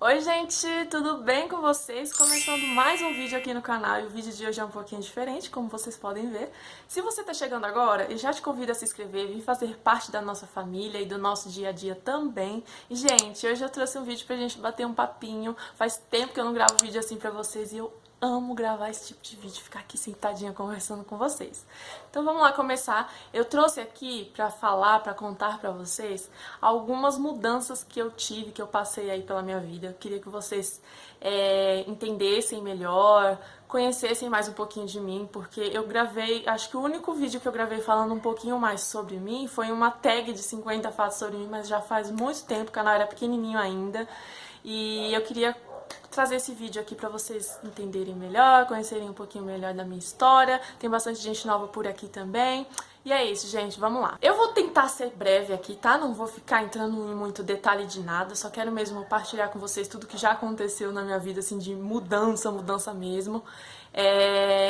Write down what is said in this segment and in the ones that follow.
Oi gente, tudo bem com vocês? Começando mais um vídeo aqui no canal e o vídeo de hoje é um pouquinho diferente, como vocês podem ver. Se você tá chegando agora, eu já te convido a se inscrever, vir fazer parte da nossa família e do nosso dia a dia também. E gente, hoje eu trouxe um vídeo pra gente bater um papinho, faz tempo que eu não gravo vídeo assim pra vocês e eu amo gravar esse tipo de vídeo, ficar aqui sentadinha conversando com vocês. Então vamos lá começar. Eu trouxe aqui pra falar, pra contar pra vocês algumas mudanças que eu tive, que eu passei aí pela minha vida. Eu queria que vocês entendessem melhor, conhecessem mais um pouquinho de mim, porque eu gravei, acho que o único vídeo que eu gravei falando um pouquinho mais sobre mim foi uma tag de 50 fatos sobre mim, mas já faz muito tempo, o canal era pequenininho ainda, e eu queria trazer esse vídeo aqui pra vocês entenderem melhor, conhecerem um pouquinho melhor da minha história. Tem bastante gente nova por aqui também. E é isso, gente, vamos lá. Eu vou tentar ser breve aqui, tá? Não vou ficar entrando em muito detalhe de nada, só quero mesmo partilhar com vocês tudo que já aconteceu na minha vida, assim, de mudança mesmo.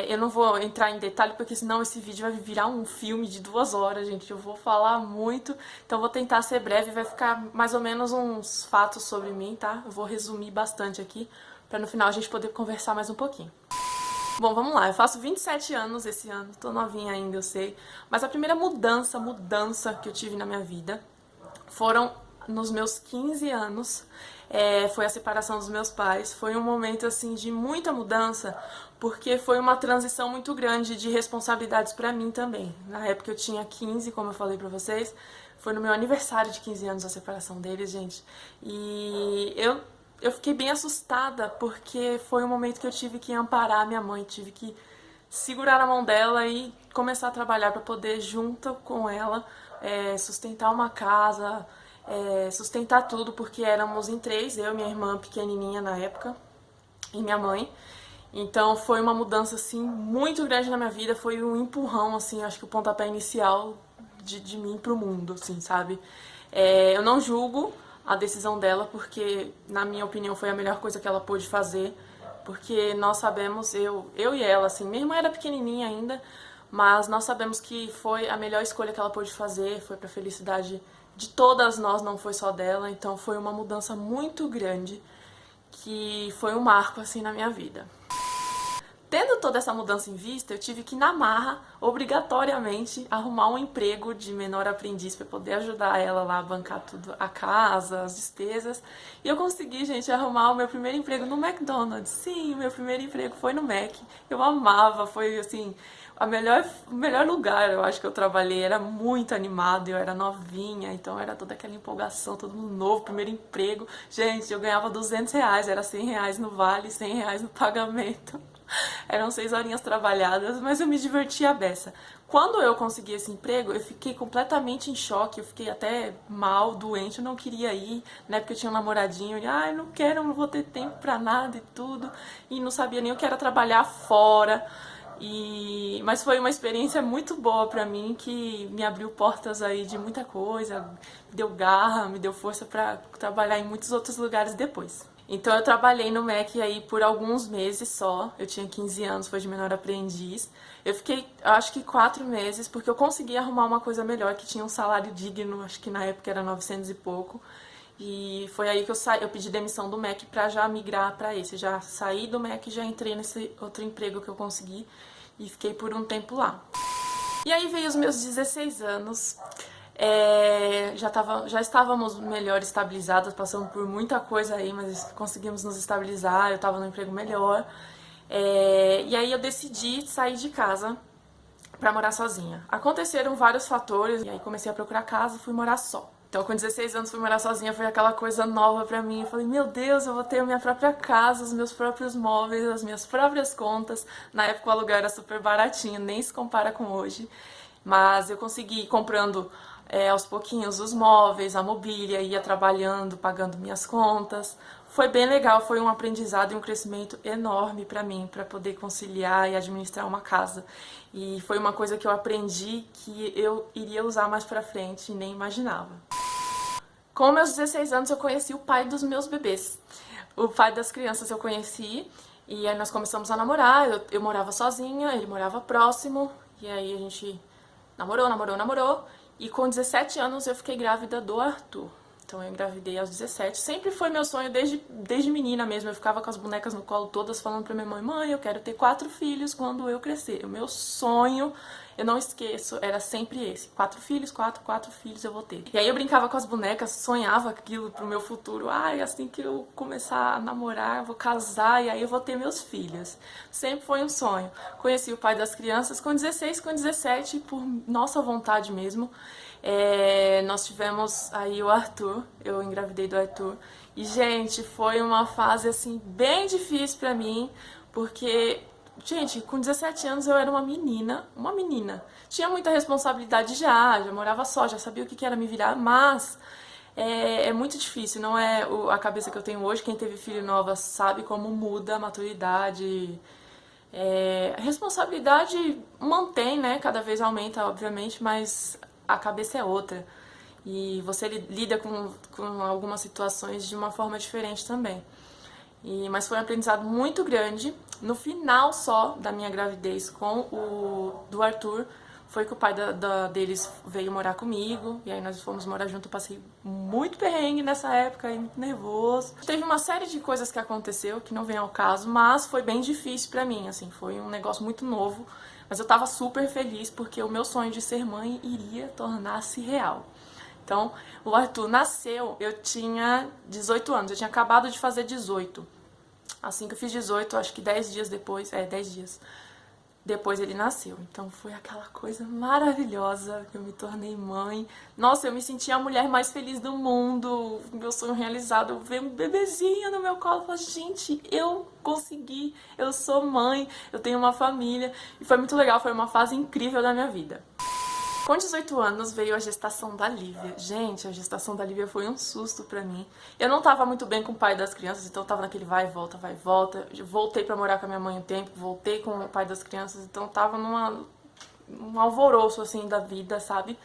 Eu não vou entrar em detalhe, porque senão esse vídeo vai virar um filme de 2 horas, gente. Eu vou falar muito, então vou tentar ser breve, vai ficar mais ou menos uns fatos sobre mim, tá? Eu vou resumir bastante aqui, pra no final a gente poder conversar mais um pouquinho. Bom, vamos lá, eu faço 27 anos esse ano, tô novinha ainda, eu sei. Mas a primeira mudança que eu tive na minha vida foram nos meus 15 anos. Foi a separação dos meus pais. Foi um momento, assim, de muita mudança, porque foi uma transição muito grande de responsabilidades pra mim também. Na época eu tinha 15, como eu falei pra vocês. Foi no meu aniversário de 15 anos a separação deles, gente. E eu fiquei bem assustada, porque foi um momento que eu tive que amparar a minha mãe, tive que segurar a mão dela e começar a trabalhar para poder, junto com ela, sustentar uma casa, sustentar tudo, porque éramos em 3, eu, minha irmã pequenininha na época, e minha mãe. Então foi uma mudança, assim, muito grande na minha vida, foi um empurrão, assim, acho que o pontapé inicial de mim pro mundo, assim, sabe? Eu não julgo a decisão dela, porque, na minha opinião, foi a melhor coisa que ela pôde fazer, porque nós sabemos, eu e ela, assim, minha irmã era pequenininha ainda, mas nós sabemos que foi a melhor escolha que ela pôde fazer, foi pra felicidade de todas nós, não foi só dela, então foi uma mudança muito grande, que foi um marco, assim, na minha vida. Tendo toda essa mudança em vista, eu tive que, na marra, obrigatoriamente, arrumar um emprego de menor aprendiz para poder ajudar ela lá a bancar tudo, a casa, as despesas. E eu consegui, gente, arrumar o meu primeiro emprego no McDonald's. Sim, o meu primeiro emprego foi no Mac. Eu amava, foi assim, o melhor lugar, eu acho que eu trabalhei. Era muito animado, eu era novinha, então era toda aquela empolgação, todo mundo novo, primeiro emprego. Gente, eu ganhava R$ 200, era R$ 100 no vale, R$ 100 no pagamento. Eram 6 horinhas trabalhadas, mas eu me divertia a beça. Quando eu consegui esse emprego, eu fiquei completamente em choque, eu fiquei até mal, doente, eu não queria ir, né, porque eu tinha um namoradinho, e ai, não quero, não vou ter tempo pra nada e tudo, e não sabia nem o que era trabalhar fora. Mas foi uma experiência muito boa pra mim, que me abriu portas aí de muita coisa, me deu garra, me deu força pra trabalhar em muitos outros lugares depois. Então eu trabalhei no Mac aí por alguns meses só, eu tinha 15 anos, foi de menor aprendiz. Eu fiquei, acho que 4 meses, porque eu consegui arrumar uma coisa melhor, que tinha um salário digno, acho que na época era 900 e pouco. E foi aí que eu pedi demissão do Mac pra já migrar pra esse. Já saí do Mac e já entrei nesse outro emprego que eu consegui e fiquei por um tempo lá. E aí veio os meus 16 anos, já estávamos melhor estabilizadas, passamos por muita coisa aí, mas conseguimos nos estabilizar, eu estava num emprego melhor. E aí eu decidi sair de casa pra morar sozinha. Aconteceram vários fatores, e aí comecei a procurar casa e fui morar só. Então, com 16 anos, fui morar sozinha, foi aquela coisa nova pra mim. Eu falei, meu Deus, eu vou ter a minha própria casa, os meus próprios móveis, as minhas próprias contas. Na época o aluguel era super baratinho, nem se compara com hoje. Mas eu consegui ir comprando aos pouquinhos os móveis, a mobília, ia trabalhando, pagando minhas contas. Foi bem legal, foi um aprendizado e um crescimento enorme pra mim, pra poder conciliar e administrar uma casa. E foi uma coisa que eu aprendi que eu iria usar mais pra frente e nem imaginava. Com meus 16 anos eu conheci o pai dos meus bebês. O pai das crianças eu conheci e aí nós começamos a namorar. Eu morava sozinha, ele morava próximo e aí a gente namorou. E com 17 anos eu fiquei grávida do Arthur. Então eu engravidei aos 17. Sempre foi meu sonho desde menina mesmo. Eu ficava com as bonecas no colo todas falando pra minha mãe: mãe, eu quero ter 4 filhos quando eu crescer. O meu sonho, eu não esqueço, era sempre esse: 4 filhos, quatro filhos eu vou ter. E aí eu brincava com as bonecas, sonhava aquilo pro meu futuro. Ai, assim que eu começar a namorar, eu vou casar e aí eu vou ter meus filhos. Sempre foi um sonho. Conheci o pai das crianças com 16, com 17, por nossa vontade mesmo. Nós tivemos aí o Arthur, eu engravidei do Arthur. E, gente, foi uma fase, assim, bem difícil pra mim, porque, gente, com 17 anos eu era uma menina. Tinha muita responsabilidade já morava só, já sabia o que era me virar, mas é muito difícil, não é a cabeça que eu tenho hoje. Quem teve filho nova sabe como muda a maturidade. A responsabilidade mantém, né? Cada vez aumenta, obviamente, mas a cabeça é outra. E você lida com algumas situações de uma forma diferente também. Mas foi um aprendizado muito grande. No final só da minha gravidez com o do Arthur, foi que o pai deles veio morar comigo. E aí nós fomos morar junto. Eu passei muito perrengue nessa época, muito nervoso. Teve uma série de coisas que aconteceu, que não vem ao caso, mas foi bem difícil pra mim, assim. Foi um negócio muito novo. Mas eu tava super feliz porque o meu sonho de ser mãe iria tornar-se real. Então, o Arthur nasceu, eu tinha 18 anos, eu tinha acabado de fazer 18. Assim que eu fiz 18, acho que 10 dias depois, 10 dias depois ele nasceu. Então foi aquela coisa maravilhosa que eu me tornei mãe. Nossa, eu me senti a mulher mais feliz do mundo, meu sonho realizado. Eu vi um bebezinho no meu colo e falei: gente, eu consegui, eu sou mãe, eu tenho uma família. E foi muito legal, foi uma fase incrível da minha vida. Com 18 anos veio a gestação da Lívia. Gente, a gestação da Lívia foi um susto pra mim. Eu não tava muito bem com o pai das crianças, então eu tava naquele vai e volta, vai e volta. Voltei pra morar com a minha mãe um tempo, voltei com o pai das crianças, então eu tava um alvoroço, assim, da vida, sabe?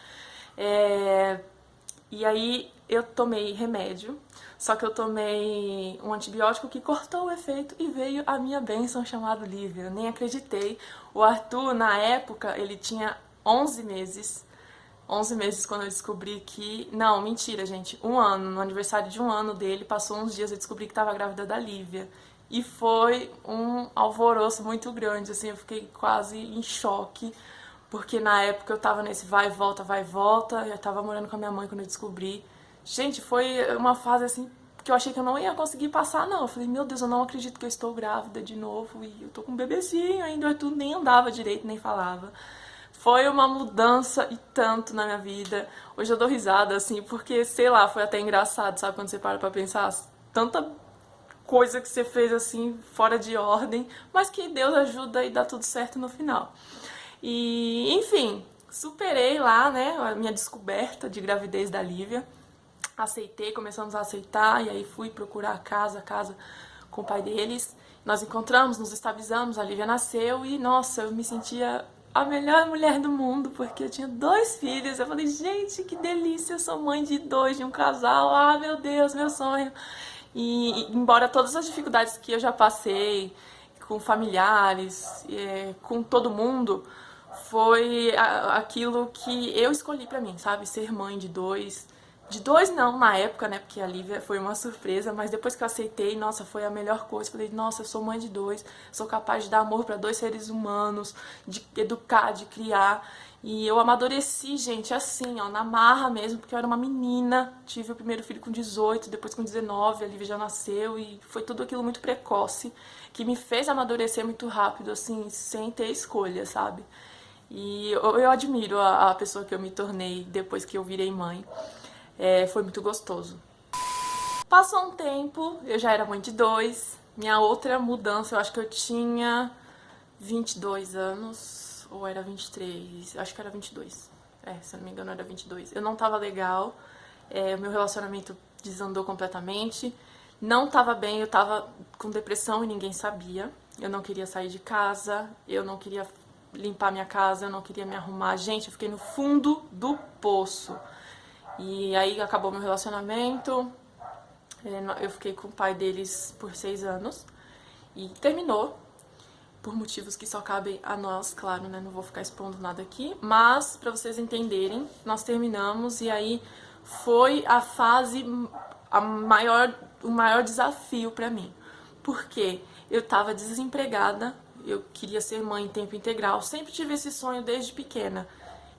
E aí eu tomei remédio, só que eu tomei um antibiótico que cortou o efeito e veio a minha bênção chamada Lívia. Eu nem acreditei. O Arthur, na época, ele tinha 11 meses. 11 meses quando eu descobri que... Não, mentira, gente. 1 ano. No aniversário de 1 ano dele, passou uns dias, eu descobri que estava grávida da Lívia. E foi um alvoroço muito grande, assim, eu fiquei quase em choque. Porque na época eu tava nesse vai e volta, vai e volta. Eu tava morando com a minha mãe quando eu descobri. Gente, foi uma fase, assim, que eu achei que eu não ia conseguir passar, não. Eu falei: meu Deus, eu não acredito que eu estou grávida de novo. E eu tô com um bebezinho ainda. O Arthur nem andava direito, nem falava. Foi uma mudança e tanto na minha vida. Hoje eu dou risada, assim, porque, sei lá, foi até engraçado, sabe? Quando você para pra pensar, tanta coisa que você fez, assim, fora de ordem, mas que Deus ajuda e dá tudo certo no final. E, enfim, superei lá, né, a minha descoberta de gravidez da Lívia. Aceitei, começamos a aceitar, e aí fui procurar a casa com o pai deles. Nós encontramos, nos estabilizamos, a Lívia nasceu e, nossa, eu me sentia a melhor mulher do mundo, porque eu tinha 2 filhos. Eu falei: gente, que delícia, eu sou mãe de 2, de um casal. Ah, meu Deus, meu sonho. E embora todas as dificuldades que eu já passei com familiares, com todo mundo, foi aquilo que eu escolhi pra mim, sabe? Ser mãe de 2. De 2 não, na época, né? Porque a Lívia foi uma surpresa, mas depois que eu aceitei, nossa, foi a melhor coisa. Falei: nossa, eu sou mãe de 2, sou capaz de dar amor pra 2 seres humanos, de educar, de criar. E eu amadureci, gente, assim, ó, na marra mesmo, porque eu era uma menina. Tive o primeiro filho com 18, depois com 19, a Lívia já nasceu e foi tudo aquilo muito precoce, que me fez amadurecer muito rápido, assim, sem ter escolha, sabe? E eu admiro a pessoa que eu me tornei depois que eu virei mãe. Foi muito gostoso. Passou um tempo, eu já era mãe de 2. Minha outra mudança, eu acho que eu tinha 22 anos, ou era 23, acho que era 22. Se eu não me engano era 22. Eu não tava legal, o meu relacionamento desandou completamente. Não tava bem, eu tava com depressão e ninguém sabia. Eu não queria sair de casa, eu não queria limpar minha casa, eu não queria me arrumar. Gente, eu fiquei no fundo do poço. E aí acabou meu relacionamento, eu fiquei com o pai deles por 6 anos e terminou, por motivos que só cabem a nós, claro, né? Não vou ficar expondo nada aqui, mas pra vocês entenderem, nós terminamos e aí foi o maior desafio pra mim. Porque eu tava desempregada, eu queria ser mãe em tempo integral, sempre tive esse sonho desde pequena.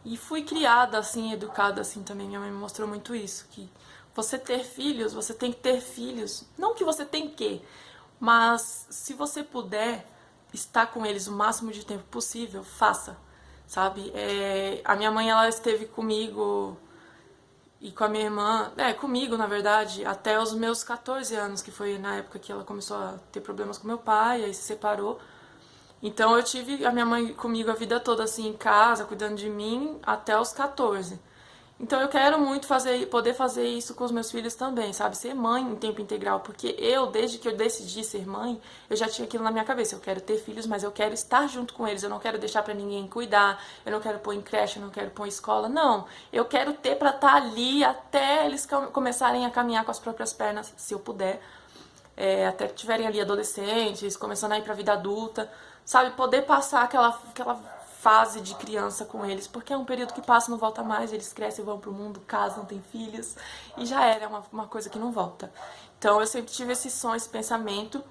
E fui criada assim, educada assim também, minha mãe me mostrou muito isso, que você ter filhos, você tem que ter filhos, não que você tem que, mas se você puder estar com eles o máximo de tempo possível, faça, sabe? A minha mãe, ela esteve comigo e com a minha irmã, comigo na verdade, até os meus 14 anos, que foi na época que ela começou a ter problemas com meu pai, aí se separou. Então eu tive a minha mãe comigo a vida toda assim em casa, cuidando de mim, até os 14. Então eu quero muito poder fazer isso com os meus filhos também, sabe? Ser mãe em tempo integral, porque desde que eu decidi ser mãe, eu já tinha aquilo na minha cabeça. Eu quero ter filhos, mas eu quero estar junto com eles. Eu não quero deixar pra ninguém cuidar, eu não quero pôr em creche, eu não quero pôr em escola. Não, eu quero ter pra estar ali até eles começarem a caminhar com as próprias pernas, se eu puder. Até que tiverem ali adolescentes, começando a ir pra vida adulta, sabe? Poder passar aquela fase de criança com eles, porque é um período que passa, não volta mais, eles crescem, vão pro mundo, casam, têm filhos, e já era uma coisa que não volta. Então eu sempre tive esse sonho, esse pensamento,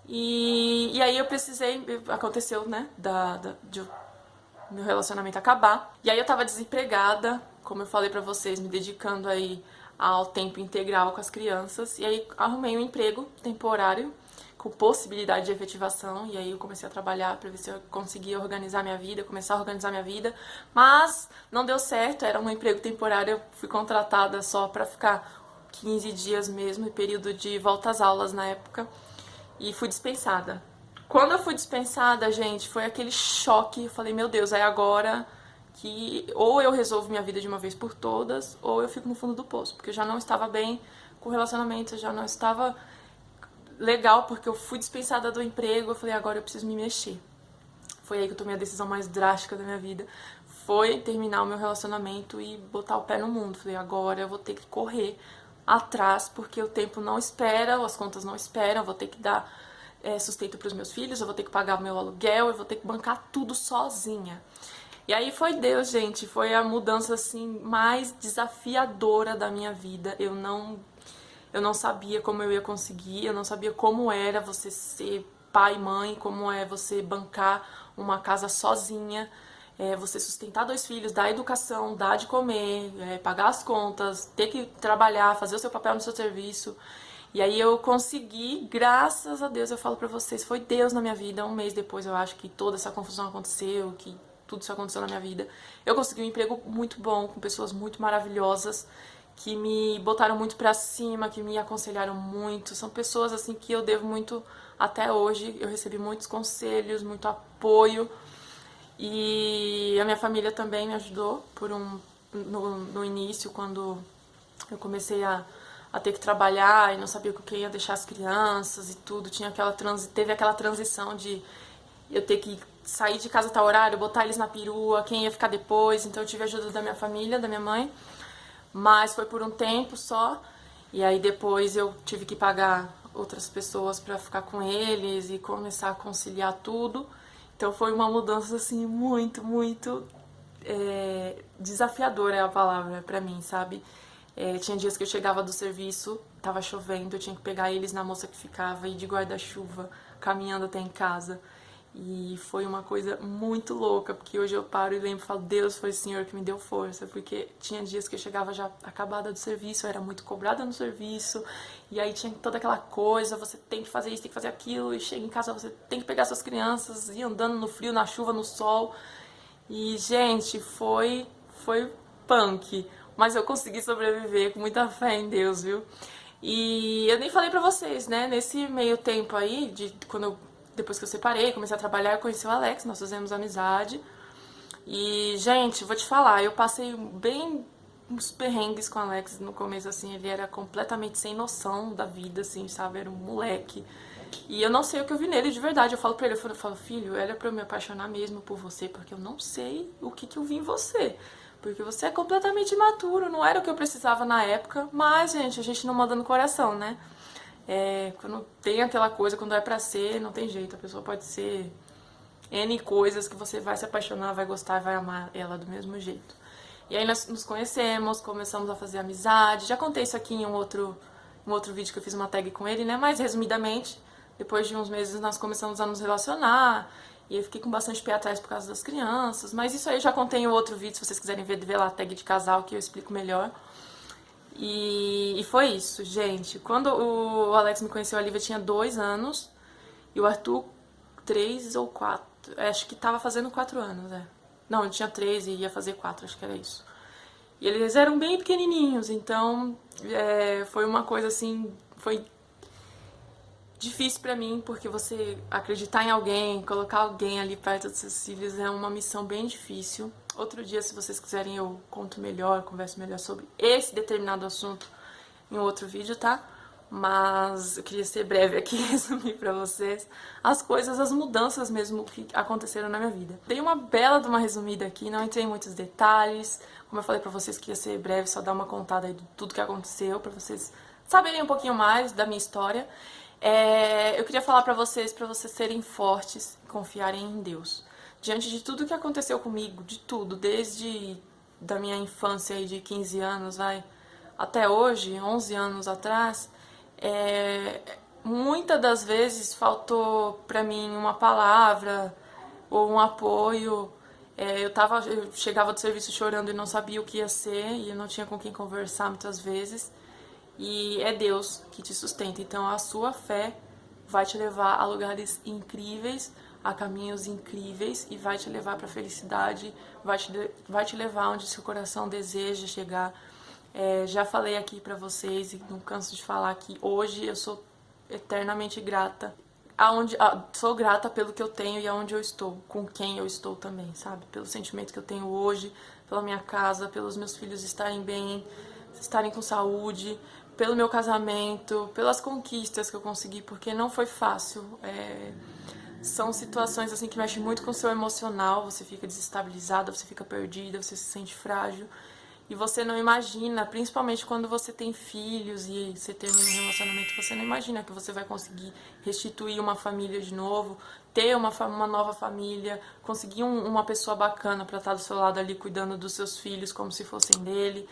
e aí eu precisei, aconteceu, né, de meu relacionamento acabar, e aí eu tava desempregada, como eu falei pra vocês, me dedicando aí ao tempo integral com as crianças, e aí arrumei um emprego temporário, com possibilidade de efetivação, e aí eu comecei a trabalhar para ver se eu conseguia organizar minha vida, começar a organizar minha vida, mas não deu certo, era um emprego temporário, eu fui contratada só para ficar 15 dias mesmo, período de volta às aulas na época, e fui dispensada. Quando eu fui dispensada, gente, foi aquele choque, eu falei, meu Deus, é agora que ou eu resolvo minha vida de uma vez por todas, ou eu fico no fundo do poço, porque eu já não estava bem com o relacionamento, eu já não estava legal, porque eu fui dispensada do emprego, eu falei, agora eu preciso me mexer. Foi aí que eu tomei a decisão mais drástica da minha vida, foi terminar o meu relacionamento e botar o pé no mundo. Falei, agora eu vou ter que correr atrás, porque o tempo não espera, as contas não esperam, eu vou ter que dar sustento para os meus filhos, eu vou ter que pagar o meu aluguel, eu vou ter que bancar tudo sozinha. E aí foi Deus, gente, foi a mudança assim mais desafiadora da minha vida. Eu não sabia como eu ia conseguir, eu não sabia como era você ser pai e mãe, como é você bancar uma casa sozinha, você sustentar 2 filhos, dar educação, dar de comer, pagar as contas, ter que trabalhar, fazer o seu papel no seu serviço. E aí eu consegui, graças a Deus, eu falo pra vocês, foi Deus na minha vida. Um mês depois eu acho que toda essa confusão aconteceu, que tudo isso aconteceu na minha vida. Eu consegui um emprego muito bom, com pessoas muito maravilhosas, que me botaram muito pra cima, que me aconselharam muito. São pessoas assim que eu devo muito até hoje. Eu recebi muitos conselhos, muito apoio. E a minha família também me ajudou no início, quando eu comecei a ter que trabalhar e não sabia com quem ia deixar as crianças e tudo. Teve aquela transição de eu ter que sair de casa a tal horário, botar eles na perua, quem ia ficar depois. Então eu tive a ajuda da minha família, da minha mãe, mas foi por um tempo só. E aí depois eu tive que pagar outras pessoas pra ficar com eles e começar a conciliar tudo. Então foi uma mudança assim muito, muito desafiadora é a palavra pra mim, sabe? Tinha dias que eu chegava do serviço, tava chovendo, eu tinha que pegar eles na moça que ficava, ir de guarda-chuva, caminhando até em casa. E foi uma coisa muito louca, porque hoje eu paro e lembro e falo, Deus, foi o Senhor que me deu força, porque tinha dias que eu chegava já acabada do serviço, eu era muito cobrada no serviço, e aí tinha toda aquela coisa, você tem que fazer isso, tem que fazer aquilo, e chega em casa, você tem que pegar suas crianças, ir andando no frio, na chuva, no sol. E, gente, foi punk, mas eu consegui sobreviver com muita fé em Deus, viu? E eu nem falei pra vocês, né? Nesse meio tempo aí, depois que eu separei, comecei a trabalhar, eu conheci o Alex, nós fizemos amizade. E, gente, vou te falar, eu passei bem uns perrengues com o Alex no começo, assim, ele era completamente sem noção da vida, assim, sabe? Era um moleque. E eu não sei o que eu vi nele de verdade. Eu falo pra ele, eu falo, filho, era pra eu me apaixonar mesmo por você, porque eu não sei o que eu vi em você. Porque você é completamente imaturo, não era o que eu precisava na época, mas, gente, a gente não manda no coração, né? Quando tem aquela coisa, quando é pra ser, não tem jeito, a pessoa pode ser N coisas que você vai se apaixonar, vai gostar e vai amar ela do mesmo jeito. E aí nós nos conhecemos, começamos a fazer amizade. Já contei isso aqui em um outro vídeo que eu fiz uma tag com ele, né? Mas resumidamente, depois de uns meses nós começamos a nos relacionar. E eu fiquei com bastante pé atrás por causa das crianças. Mas isso aí eu já contei em outro vídeo, se vocês quiserem ver lá a tag de casal, que eu explico melhor. E foi isso, gente. Quando o Alex me conheceu, a Lívia tinha 2 anos. E o Arthur, 3 ou 4. Acho que tava fazendo 4 anos, é. Não, ele tinha 3 e ia fazer 4, acho que era isso. E eles eram bem pequenininhos, então foi uma coisa assim, foi difícil pra mim, porque você acreditar em alguém, colocar alguém ali perto dos seus filhos é uma missão bem difícil. Outro dia, se vocês quiserem, eu conto melhor, converso melhor sobre esse determinado assunto em outro vídeo, tá? Mas eu queria ser breve aqui e resumir pra vocês as coisas, as mudanças mesmo que aconteceram na minha vida. Dei uma bela de uma resumida aqui, não entrei em muitos detalhes. Como eu falei pra vocês que ia ser breve, só dar uma contada aí de tudo que aconteceu, pra vocês saberem um pouquinho mais da minha história. Eu queria falar pra vocês serem fortes e confiarem em Deus. Diante de tudo que aconteceu comigo, de tudo, desde da minha infância aí de 15 anos, até hoje, 11 anos atrás, muitas das vezes faltou pra mim uma palavra ou um apoio. Eu chegava do serviço chorando e não sabia o que ia ser, e eu não tinha com quem conversar muitas vezes. E é Deus que te sustenta. Então a sua fé vai te levar a lugares incríveis, a caminhos incríveis, e vai te levar para a felicidade, vai te levar onde seu coração deseja chegar. Já falei aqui pra vocês e não canso de falar que hoje eu sou eternamente grata. Sou grata pelo que eu tenho e aonde eu estou, com quem eu estou também, sabe? Pelo sentimento que eu tenho hoje, pela minha casa, pelos meus filhos estarem bem, estarem com saúde, pelo meu casamento, pelas conquistas que eu consegui, porque não foi fácil. São situações assim que mexem muito com o seu emocional, você fica desestabilizada, você fica perdida, você se sente frágil. E você não imagina, principalmente quando você tem filhos e você termina um relacionamento, você não imagina que você vai conseguir restituir uma família de novo, ter uma nova família, conseguir uma pessoa bacana pra estar do seu lado ali cuidando dos seus filhos como se fossem dele,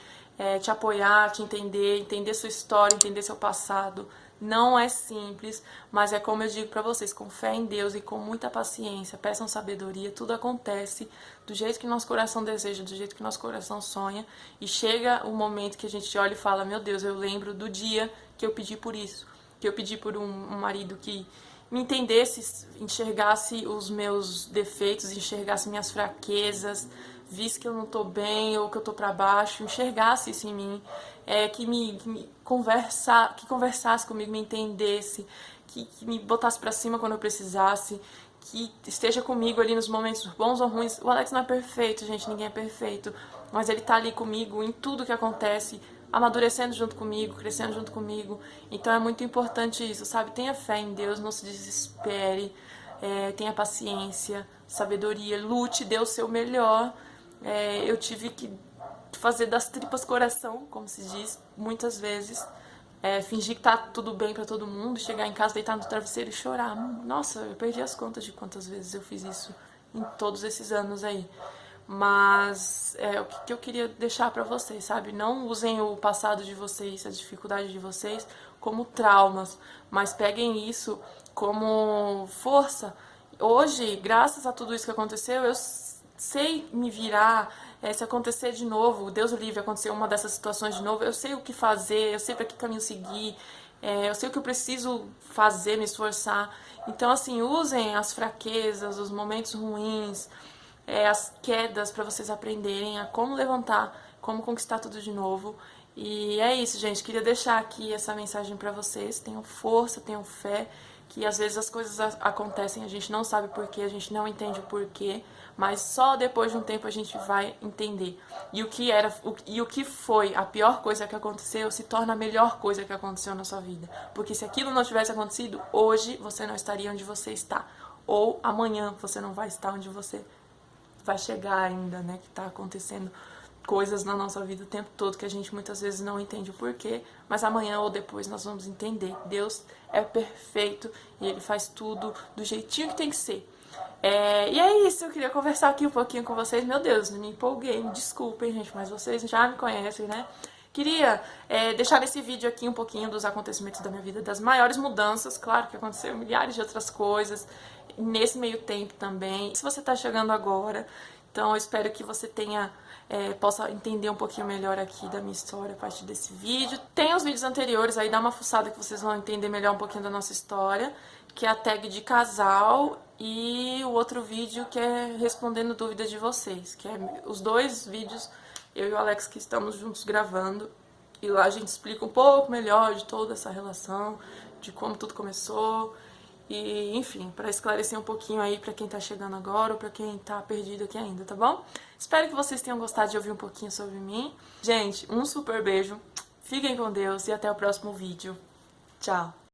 te apoiar, te entender sua história, entender seu passado. Não é simples, mas é como eu digo pra vocês, com fé em Deus e com muita paciência, peçam sabedoria, tudo acontece do jeito que nosso coração deseja, do jeito que nosso coração sonha, e chega o momento que a gente olha e fala, meu Deus, eu lembro do dia que eu pedi por isso, que eu pedi por um marido que me entendesse, enxergasse os meus defeitos, enxergasse minhas fraquezas, visse que eu não tô bem ou que eu tô pra baixo, enxergasse isso em mim, que conversasse comigo, me entendesse, que me botasse pra cima quando eu precisasse, que esteja comigo ali nos momentos bons ou ruins. O Alex não é perfeito, gente, ninguém é perfeito, mas ele tá ali comigo em tudo que acontece, amadurecendo junto comigo, crescendo junto comigo. Então é muito importante isso, sabe? Tenha fé em Deus, não se desespere, tenha paciência, sabedoria, lute, dê o seu melhor. Eu tive que fazer das tripas coração, como se diz, muitas vezes. Fingir que tá tudo bem pra todo mundo, chegar em casa, deitar no travesseiro e chorar. Nossa, eu perdi as contas de quantas vezes eu fiz isso em todos esses anos aí. Mas o que eu queria deixar pra vocês, sabe? Não usem o passado de vocês, as dificuldades de vocês, como traumas, mas peguem isso como força. Hoje, graças a tudo isso que aconteceu, eu sei me virar. Se acontecer de novo, Deus o livre, acontecer uma dessas situações de novo, eu sei o que fazer, eu sei para que caminho seguir, eu sei o que eu preciso fazer, me esforçar. Então, assim, usem as fraquezas, os momentos ruins, as quedas para vocês aprenderem a como levantar, como conquistar tudo de novo. E é isso, gente. Queria deixar aqui essa mensagem para vocês. Tenham força, tenham fé, que às vezes as coisas acontecem, a gente não sabe porquê, a gente não entende o porquê, mas só depois de um tempo a gente vai entender. E o que foi a pior coisa que aconteceu se torna a melhor coisa que aconteceu na sua vida. Porque se aquilo não tivesse acontecido, hoje você não estaria onde você está. Ou amanhã você não vai estar onde você vai chegar ainda, né? Que tá acontecendo coisas na nossa vida o tempo todo que a gente muitas vezes não entende o porquê, mas amanhã ou depois nós vamos entender. Deus é perfeito e Ele faz tudo do jeitinho que tem que ser. E é isso, eu queria conversar aqui um pouquinho com vocês. Meu Deus, me empolguei, me desculpem, gente, mas vocês já me conhecem, né? Queria deixar nesse vídeo aqui um pouquinho dos acontecimentos da minha vida, das maiores mudanças. Claro que aconteceram milhares de outras coisas nesse meio tempo também. Se você tá chegando agora, então eu espero que você possa entender um pouquinho melhor aqui da minha história a partir desse vídeo. Tem os vídeos anteriores aí, dá uma fuçada que vocês vão entender melhor um pouquinho da nossa história, que é a tag de casal, e o outro vídeo que é respondendo dúvidas de vocês, que é os dois vídeos, eu e o Alex, que estamos juntos gravando, e lá a gente explica um pouco melhor de toda essa relação, de como tudo começou, e enfim, para esclarecer um pouquinho aí para quem tá chegando agora ou para quem tá perdido aqui ainda, tá bom? Espero que vocês tenham gostado de ouvir um pouquinho sobre mim. Gente, um super beijo, fiquem com Deus e até o próximo vídeo. Tchau!